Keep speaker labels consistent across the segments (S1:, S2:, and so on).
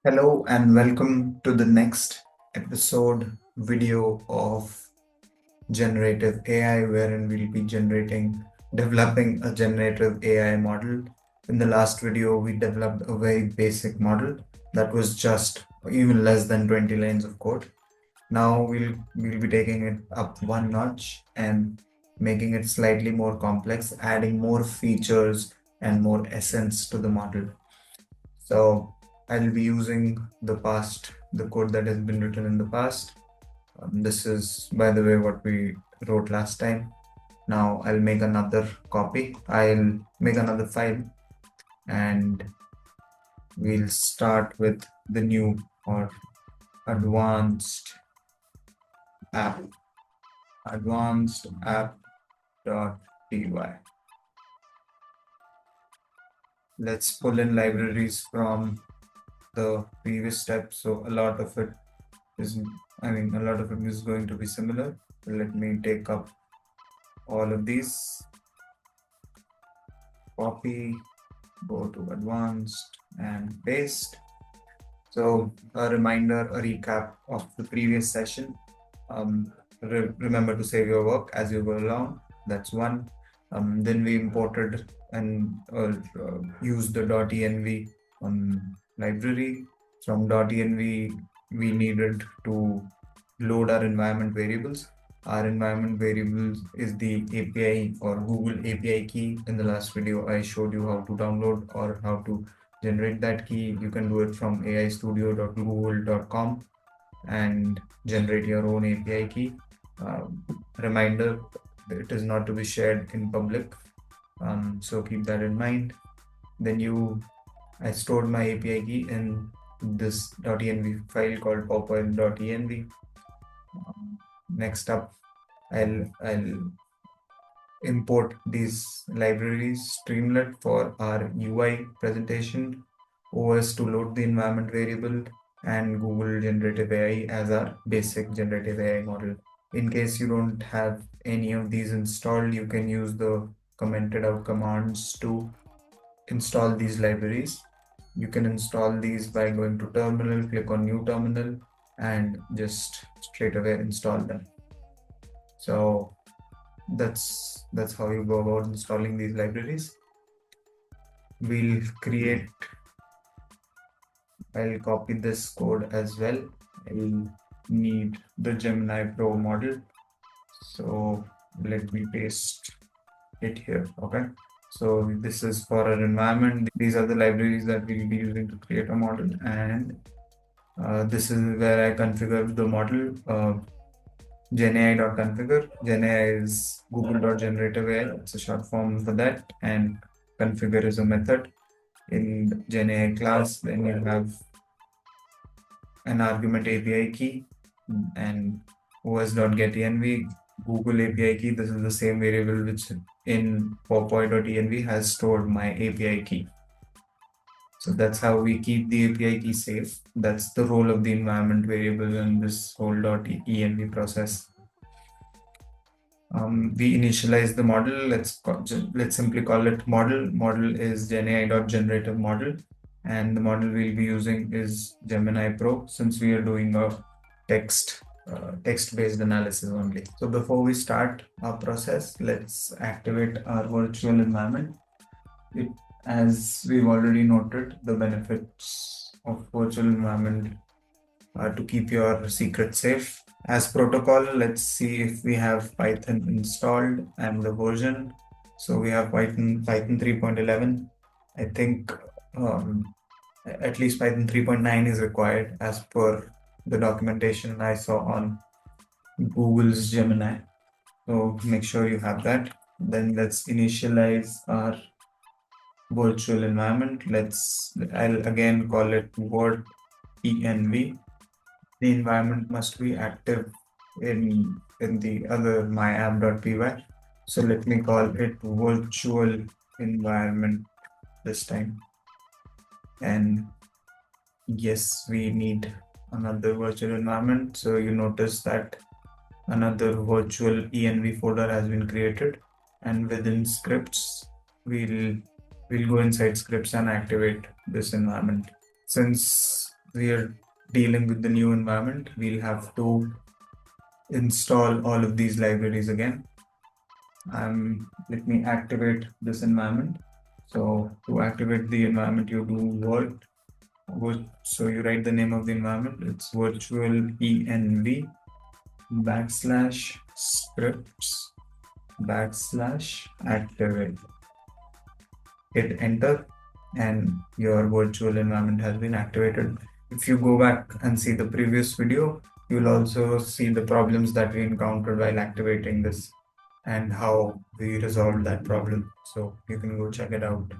S1: Hello and welcome to the next episode video of generative AI, wherein we'll be developing a generative AI model. In the last video, we developed a very basic model that was just even less than 20 lines of code. Now we'll be taking it up one notch and making it slightly more complex, adding more features and more essence to the model. So I'll be using the code that has been written in the past. This is, by the way, what we wrote last time. Now I'll make another copy. I'll make another file and we'll start with the new or advanced app, advanced app.py. Let's pull in libraries from the previous step. So a lot of it is, a lot of it is going to be similar. So let me take up all of these, copy, go to advanced and paste. So a reminder, a recap of the previous session. Remember to save your work as you go along. That's one. Then we imported and used the .env library. From .env, we needed to load our environment variables. Our environment variables is the API or Google API key. In the last video, I showed you how to download or how to generate that key. You can do it from aistudio.google.com and generate your own API key. Reminder, it is not to be shared in public. So keep that in mind. Then I stored my API key in this .env file called popoil.env. Next up, I'll import these libraries, streamlit for our UI presentation, OS to load the environment variable, and Google Generative AI as our basic generative AI model. In case you don't have any of these installed, you can use the commented out commands to install these libraries. You can install these by going to terminal, click on new terminal, and just straight away install them. So that's how you go about installing these libraries. I'll copy this code as well. I'll need the Gemini Pro model. So let me paste it here. Okay. So this is for our environment. These are the libraries that we'll be using to create a model. And this is where I configure the model. GenAI.configure. GenAI is Google.generative AI. It's a short form for that. And configure is a method in GenAI class. Then you have an argument API key and os.getEnv Google API key. This is the same variable which in popoy.env has stored my API key. So that's how we keep the API key safe. That's the role of the environment variable in this whole .env process. We initialize the model. Let's simply call it model. Model is GenAI.generative model, and the model we'll be using is Gemini Pro since we are doing a text-based analysis only. So before we start our process, let's activate our virtual environment. As we've already noted, the benefits of virtual environment are to keep your secret safe. As protocol, let's see if we have Python installed and the version. So we have Python 3.11. I think at least Python 3.9 is required as per the documentation I saw on Google's Gemini. So make sure you have that. Then let's initialize our virtual environment. I'll again call it word env. The environment must be active in the other myapp.py. So let me call it virtual environment this time. And yes, we need another virtual environment. So you notice that another virtual env folder has been created, and within scripts, we'll go inside scripts and activate this environment. Since we are dealing with the new environment, we'll have to install all of these libraries again. Let me activate this environment. So to activate the environment, you do so you write the name of the environment. It's virtual env /scripts /activate. Hit enter, and your virtual environment has been activated. If you go back and see the previous video, you'll also see the problems that we encountered while activating this and how we resolved that problem. So you can go check it out.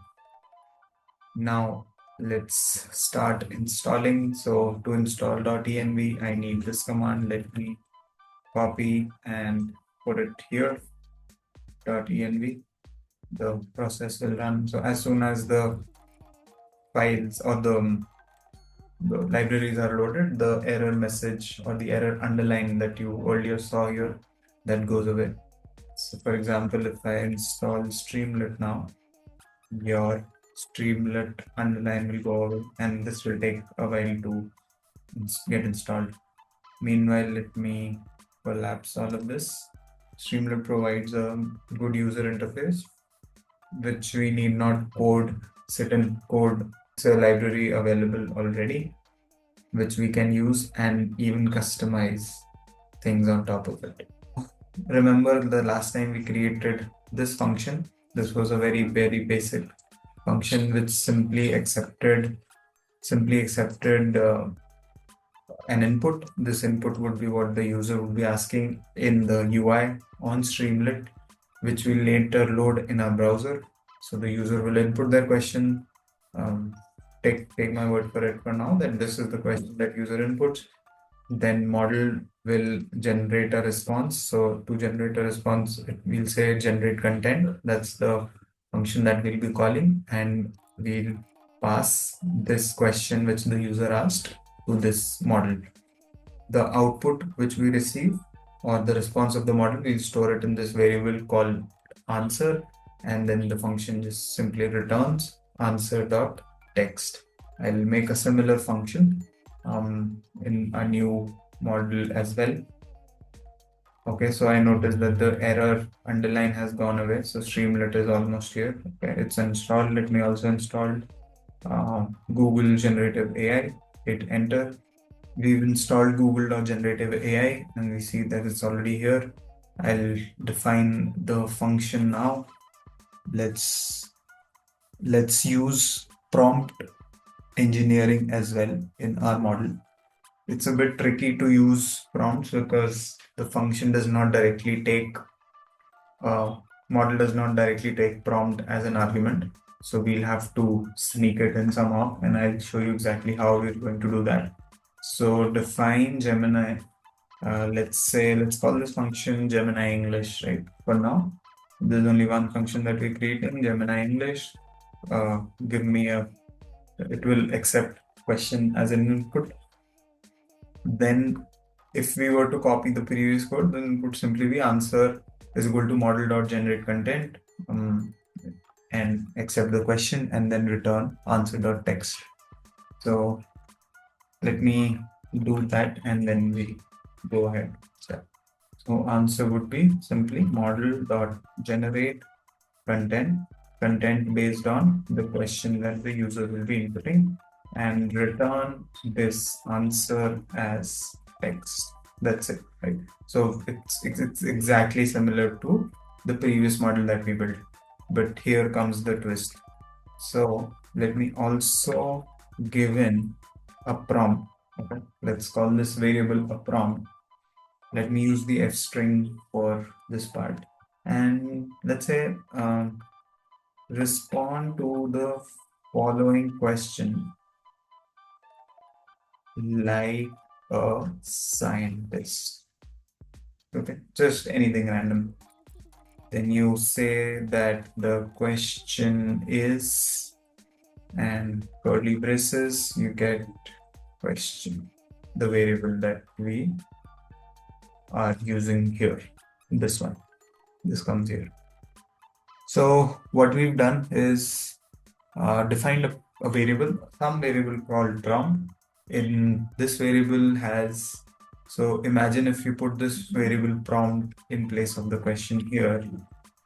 S1: Now let's start installing. So to install .env, I need this command. Let me copy and put it here. .env. The process will run. So as soon as the files or the libraries are loaded, the error message or the error underline that you earlier saw here, that goes away. So for example, if I install Streamlit now, your Streamlit underline will go away, and this will take a while to get installed. Meanwhile, let me collapse all of this. Streamlit provides a good user interface, which we need not sit and code. It's a library available already, which we can use and even customize things on top of it. Remember the last time we created this function? This was a very, very basic function which simply accepted an input. This input would be what the user would be asking in the UI on Streamlit, which will later load in our browser. So the user will input their question. Take my word for it for now that this is the question that user inputs. Then model will generate a response. So to generate a response, we'll say generate content. That's the function that we'll be calling, and we'll pass this question which the user asked to this model. The output which we receive or the response of the model, we'll store it in this variable called answer, and then the function just simply returns answer.text. I'll make a similar function in a new model as well. Okay, so I noticed that the error underline has gone away. So Streamlit is almost here. Okay, it's installed. Let me also install Google Generative AI. Hit enter. We've installed Google.generative AI, and we see that it's already here. I'll define the function now. Let's use prompt engineering as well in our model. It's a bit tricky to use prompts because the function does not directly take model does not directly take prompt as an argument. So we'll have to sneak it in somehow, and I'll show you exactly how we're going to do that. So define Gemini. Let's call this function Gemini English, right? For now, there's only one function that we're creating, Gemini English. It will accept question as an input. Then if we were to copy the previous code, then it would simply be answer is equal to model.generate content and accept the question and then return answer.text. So let me do that and then we go ahead. So answer would be simply model.generate content based on the question that the user will be inputting, and return this answer as text. That's it, right? So it's exactly similar to the previous model that we built, but here comes the twist. So let me also give in a prompt. Okay, let's call this variable a prompt. Let me use the f string for this part, and let's say respond to the following question like a scientist. Okay, just anything random. Then you say that the question is, and curly braces, you get question, the variable that we are using here. This one, this comes here. So what we've done is defined a variable, some variable called prompt, in this variable has, so imagine if you put this variable prompt in place of the question here,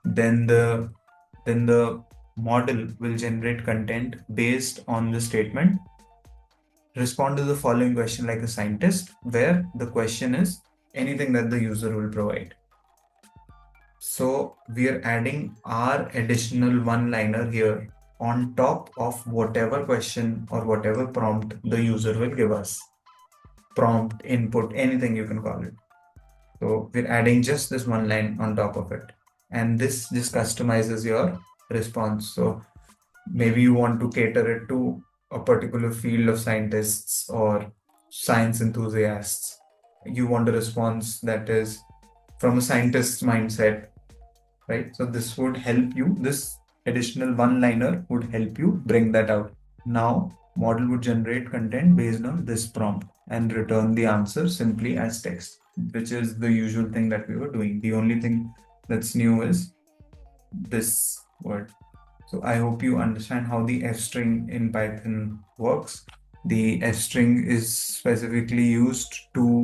S1: then the model will generate content based on the statement. Respond to the following question like a scientist, where the question is anything that the user will provide. So we are adding our additional one-liner here on top of whatever question or whatever prompt the user will give us. Prompt, input, anything you can call it. So we're adding just this one line on top of it. And this just customizes your response. So maybe you want to cater it to a particular field of scientists or science enthusiasts. You want a response that is from a scientist's mindset, right? So this would help you, this additional one-liner would help you bring that out. Now, model would generate content based on this prompt and return the answer simply as text, which is the usual thing that we were doing. The only thing that's new is this word. So I hope you understand how the f string in Python works. The f string is specifically used to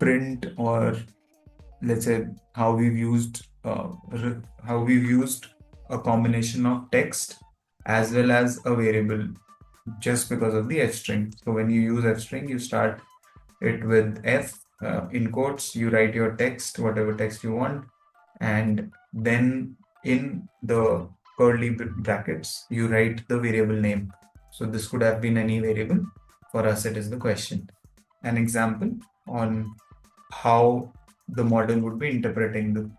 S1: print, or let's say how we've used a combination of text as well as a variable just because of the f string. So when you use f string, you start it with f in quotes, you write your text, whatever text you want, and then in the curly brackets you write the variable name. So this could have been any variable. For us it is the question. An example on how the model would be interpreting the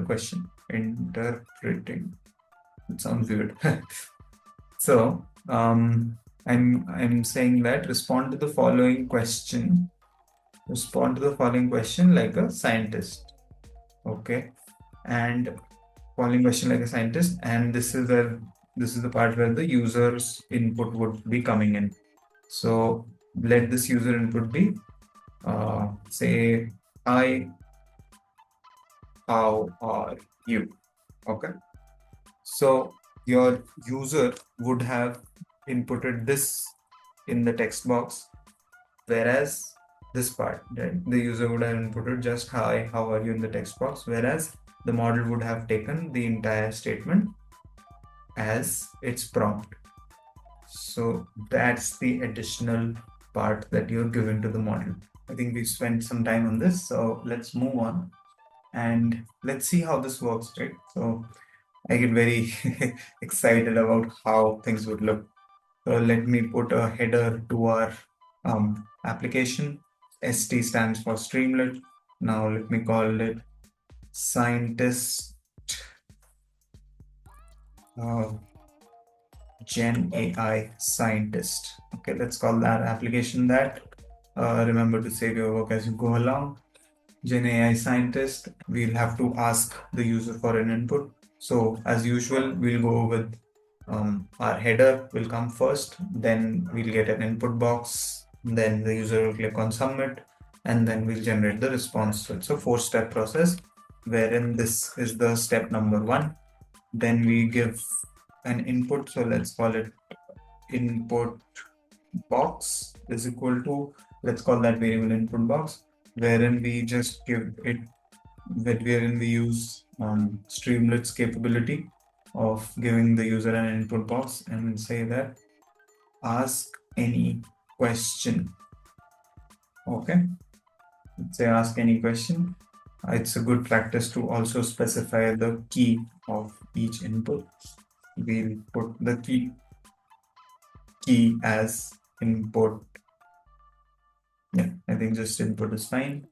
S1: question. Interpreting, it sounds weird. So I'm saying that respond to the following question like a scientist. Okay, and following question like a scientist, and this is the part where the user's input would be coming in. So let this user input be say, hi, how are you? Okay, so your user would have inputted this in the text box, whereas this part, right, the user would have inputted just hi, how are you in the text box, whereas the model would have taken the entire statement as its prompt. So that's the additional part that you're giving to the model. I think we spent some time on this, so let's move on and let's see how this works, right? So I get very excited about how things would look. So let me put a header to our application. ST stands for streamlit. Now let me call it scientist GenAI scientist. Okay, let's call that application that. Remember to save your work as you go along. GenAI scientist, we'll have to ask the user for an input. So as usual, we'll go with our header will come first, then we'll get an input box, then the user will click on submit, and then we'll generate the response. So it's a 4-step process, wherein this is the step number 1. Then we give an input, so let's call it input box is equal to, let's call that variable input box, wherein we just give it, wherein we use streamlit's capability of giving the user an input box and say that ask any question. Okay, let's say ask any question. It's a good practice to also specify the key of each input. We'll put the key as input. Yeah, I think just input is fine.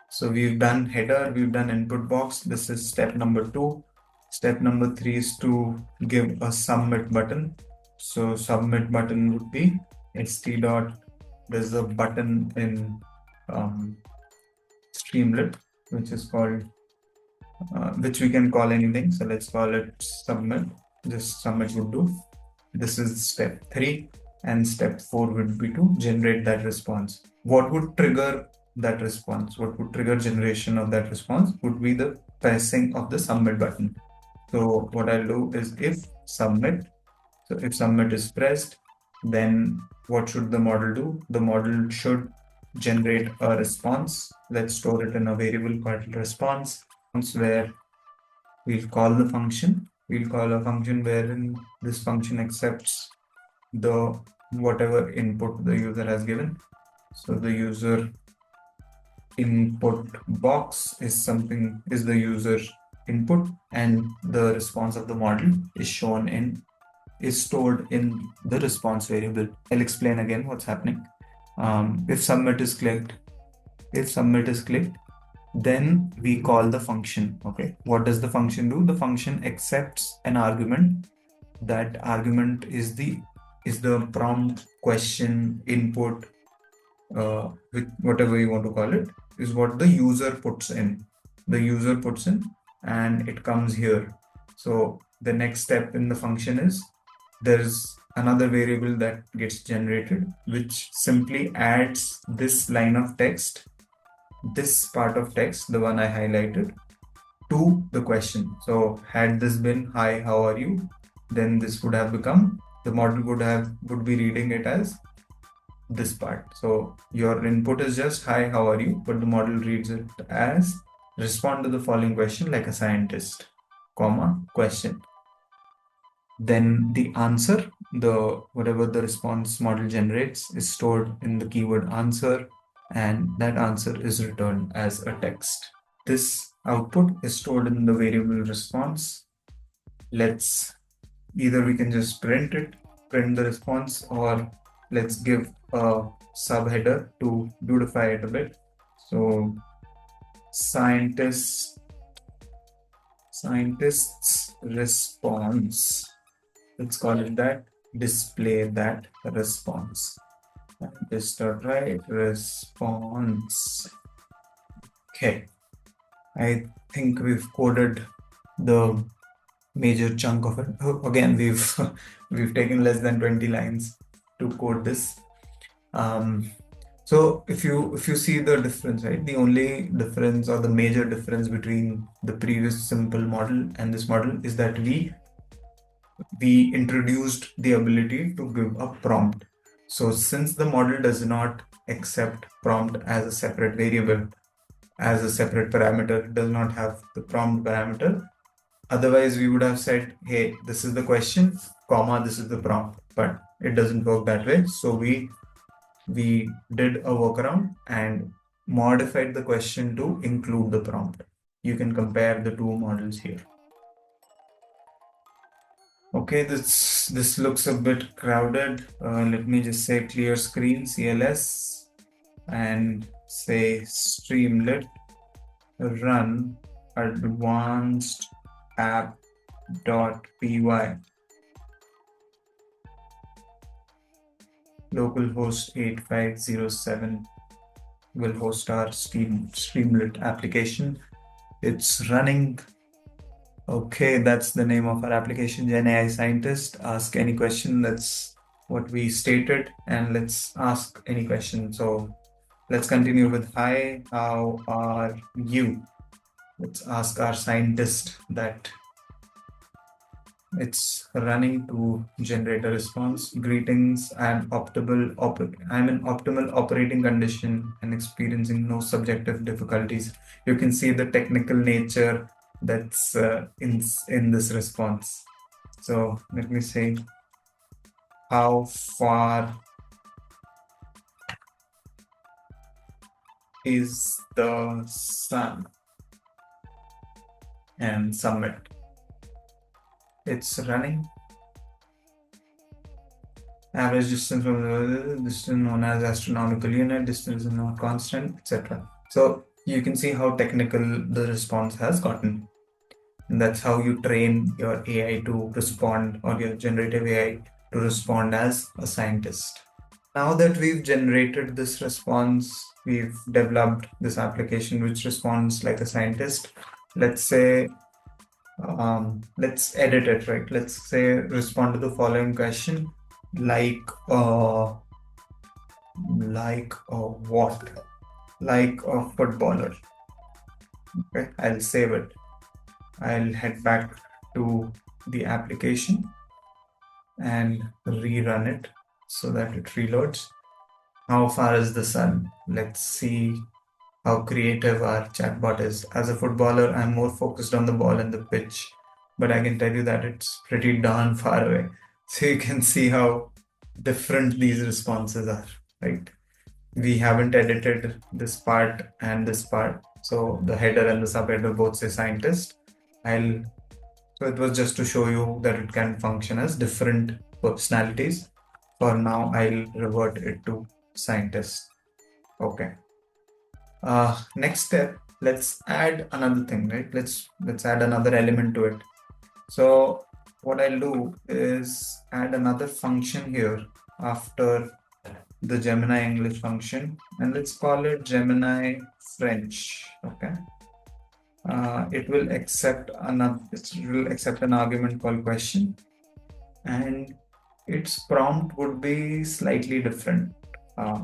S1: So we've done header, we've done input box. This is step number 2. Step number 3 is to give a submit button. So submit button would be st dot, there's a button in streamlit which is called which we can call anything. So let's call it submit. Just submit would do. This is step 3, and step 4 would be to generate that response. What would trigger that response? What would trigger generation of that response would be the pressing of the submit button. So what I'll do is if submit, so if submit is pressed, then what should the model do? The model should generate a response. Let's store it in a variable called response, where we'll call the function. We'll call a function wherein this function accepts the whatever input the user has given. So the user input box is the user input, and the response of the model is stored in the response variable. I'll explain again what's happening. If submit is clicked, then we call the function. Okay, what does the function do? The function accepts an argument. That argument is the prompt, question, input, with whatever you want to call it, is what the user puts in. And it comes here. So the next step in the function is there's another variable that gets generated, which simply adds this line of text, this part of text, the one I highlighted, to the question. So had this been hi, how are you, then this would have become, the model would be reading it as this part. So your input is just hi, how are you, but the model reads it as respond to the following question like a scientist, comma, question. Then the answer, whatever the response model generates, is stored in the keyword answer, and that answer is returned as a text. This output is stored in the variable response. Either we can just print the response, or let's give a subheader to beautify it a bit. So scientist's response, let's call it that, display that response. Scientist.write response. Okay, I think we've coded the major chunk of it. Again, we've taken less than 20 lines to code this. So if you see the difference, right? The only difference, or the major difference between the previous simple model and this model, is that we introduced the ability to give a prompt. So since the model does not accept prompt as a separate variable, as a separate parameter, does not have the prompt parameter. Otherwise, we would have said, hey, this is the question, comma, this is the prompt, but it doesn't work that way. So we did a workaround and modified the question to include the prompt. You can compare the two models here. Okay, this looks a bit crowded. Let me just say clear screen, CLS, and say streamlit run advanced app.py. Localhost 8507 will host our streamlit application. It's running. Okay, that's the name of our application, GenAI Scientist. Ask any question. That's what we stated, and let's ask any question. So let's continue with hi, how are you? Let's ask our scientist that. It's running to generate a response. Greetings, I'm in optimal operating condition and experiencing no subjective difficulties. You can see the technical nature that's in this response. So let me say, how far is the sun? And submit. It's running. Average distance from the distance known as astronomical unit, distance is not constant, etc. So you can see how technical the response has gotten. And that's how you train your AI to respond, or your generative AI to respond as a scientist. Now that we've generated this response, we've developed this application which responds like a scientist. Let's say, let's edit it, right? Let's say respond to the following question, like what? Like a footballer. Okay, I'll save it. I'll head back to the application and rerun it. so that it reloads. How far is the sun? Let's see how creative our chatbot is. As a footballer, I'm more focused on the ball and the pitch, but I can tell you that it's pretty darn far away. So you can see how different these responses are, right? We haven't edited this part and this part. So the header and the subheader both say scientist. So it was just to show you that it can function as different personalities. For now, I'll revert it to scientist. Okay. Next step, let's add another thing, right? Let's add another element to it. So what I'll do is add another function here after the Gemini English function, and let's call it Gemini French. Okay. It will accept an argument called question, and its prompt would be slightly different.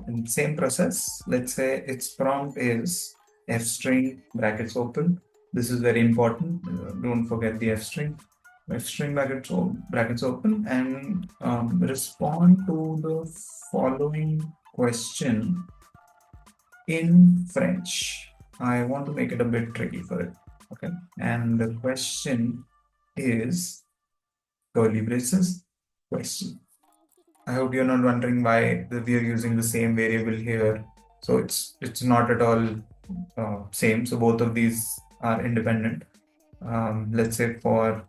S1: In the same process, let's say its prompt is f string brackets open. This is very important. Don't forget the f string. F string brackets open, and respond to the following question in French. I want to make it a bit tricky for it. Okay, and the question is curly braces question. I hope you're not wondering why we are using the same variable here. So it's not at all same. So both of these are independent. Let's say for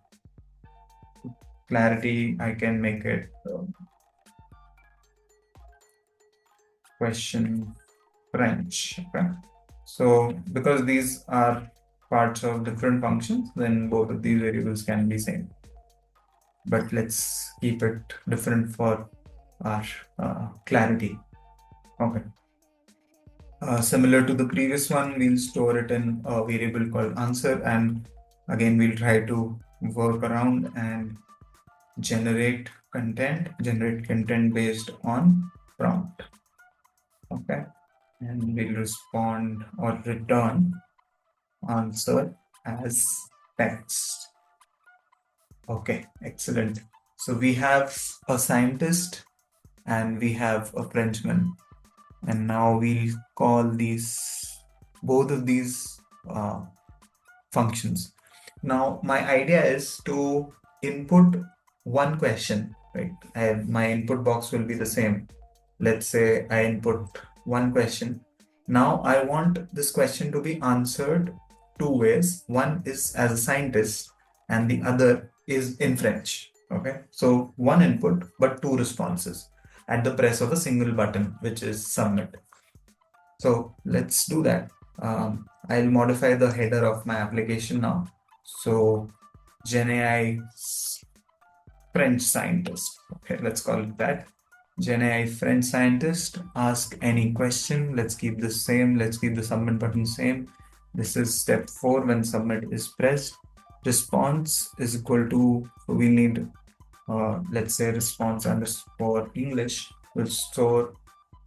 S1: clarity, I can make it question French. Okay. So because these are parts of different functions, then both of these variables can be same. But let's keep it different for our clarity. Okay. Similar to the previous one, we'll store it in a variable called answer, and again we'll try to work around and generate content based on prompt. Okay, and we'll respond or return answer as text. Okay, excellent. So we have a scientist and we have a Frenchman, and now we'll call both of these functions. Now my idea is to input one question, right? My input box will be the same. Let's say I input one question. Now I want this question to be answered two ways. One is as a scientist and the other is in French. Okay, so one input but two responses at the press of a single button, which is submit. So let's do that. I'll modify the header of my application now. So GenAI French scientist. Okay, let's call it that. GenAI French scientist, ask any question. Let's keep this same. Let's keep the submit button same. This is step 4 when submit is pressed. Response is equal to, so we need, let's say response underscore English will store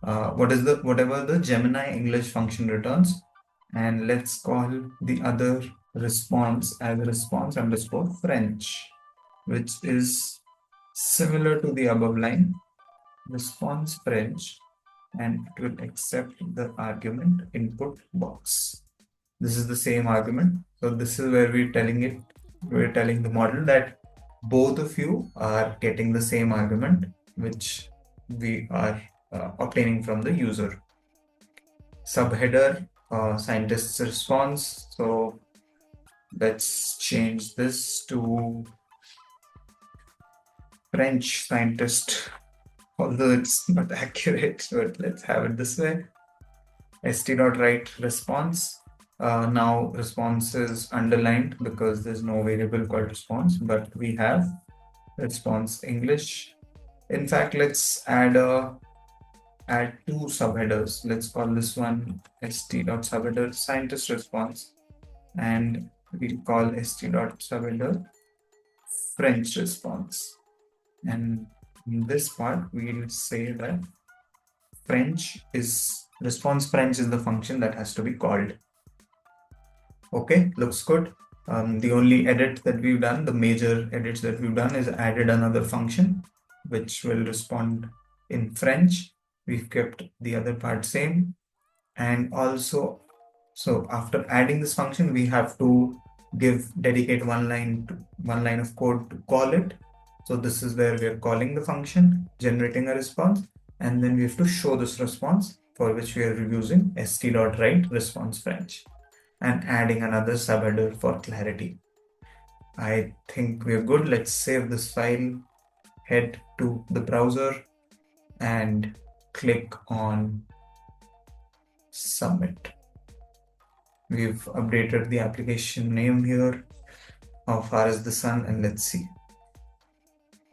S1: whatever the Gemini English function returns, and let's call the other response as response underscore French, which is similar to the above line, response French, and it will accept the argument input box. This is the same argument. So this is where we're telling the model that both of you are getting the same argument, which we are obtaining from the user. Subheader, scientist's response. So let's change this to French scientist, although it's not accurate, but let's have it this way. st.write response. Now response is underlined because there's no variable called response, but we have response English. In fact, let's add two subheaders. Let's call this one st.subheader scientist response, and we'll call st.subheader French response. And in this part, we'll say that response French is the function that has to be called. Okay, looks good. The only edit that we've done, the major edits that we've done, is added another function which will respond in French. We've kept the other part same. And also, so after adding this function, we have to dedicate one line of code to call it. So this is where we are calling the function, generating a response, and then we have to show this response, for which we are using st.write response French and adding another subheader for clarity. I think we're good. Let's save this file, head to the browser and click on submit. We've updated the application name here. How far is the sun? And let's see.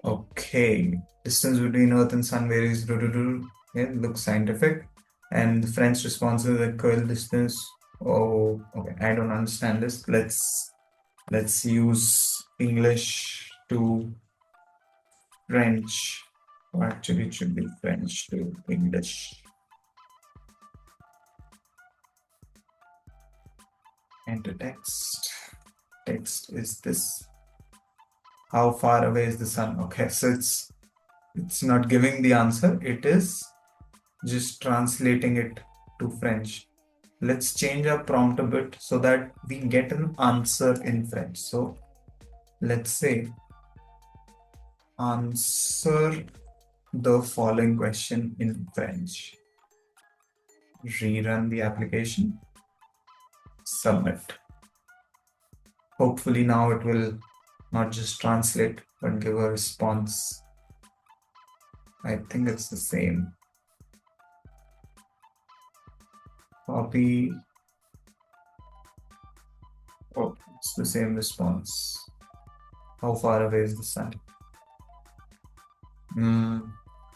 S1: Okay, distance between Earth and Sun varies. Yeah, looks scientific. And the French response is equal distance. Oh, okay. I don't understand this. Let's use English to French. Or actually, it should be French to English. Enter text. Text is this. How far away is the sun? Okay, so it's not giving the answer. It is just translating it to French. Let's change our prompt a bit so that we get an answer in French. So let's say, answer the following question in French. Rerun the application. Submit. Hopefully now it will not just translate, but give a response. I think it's the same. Copy. Oh, it's the same response. How far away is the sun?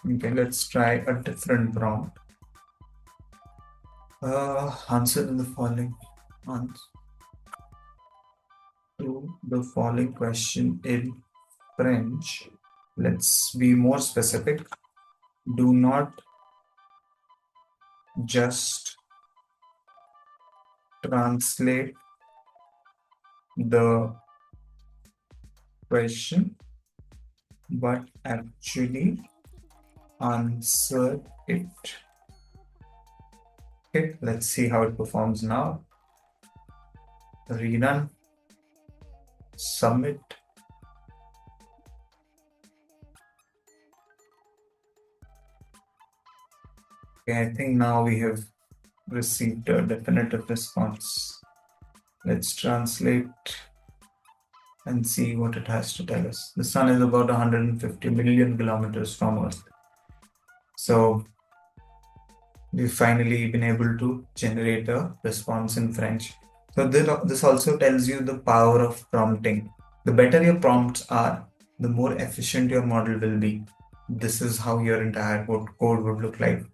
S1: Okay, let's try a different prompt. Answer the following. Answer to the following question in French. Let's be more specific. Do not just translate the question, but actually answer it. Okay, let's see how it performs now. Rerun. Submit. Okay, I think now we have received a definitive response. Let's translate and see what it has to tell us. The sun is about 150 million kilometers from Earth. So we've finally been able to generate a response in French. So this also tells you the power of prompting. The better your prompts are, the more efficient your model will be. This is how your entire code would look like,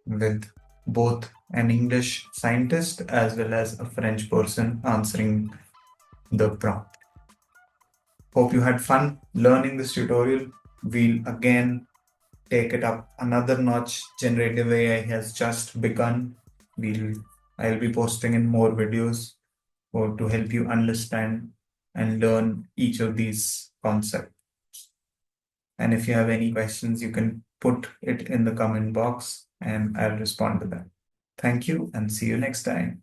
S1: with both an English scientist as well as a French person answering the prompt. Hope you had fun learning this tutorial. We'll again take it up another notch. Generative AI has just begun. I'll be posting in more videos to help you understand and learn each of these concepts. And if you have any questions, you can put it in the comment box and I'll respond to that. Thank you and see you next time.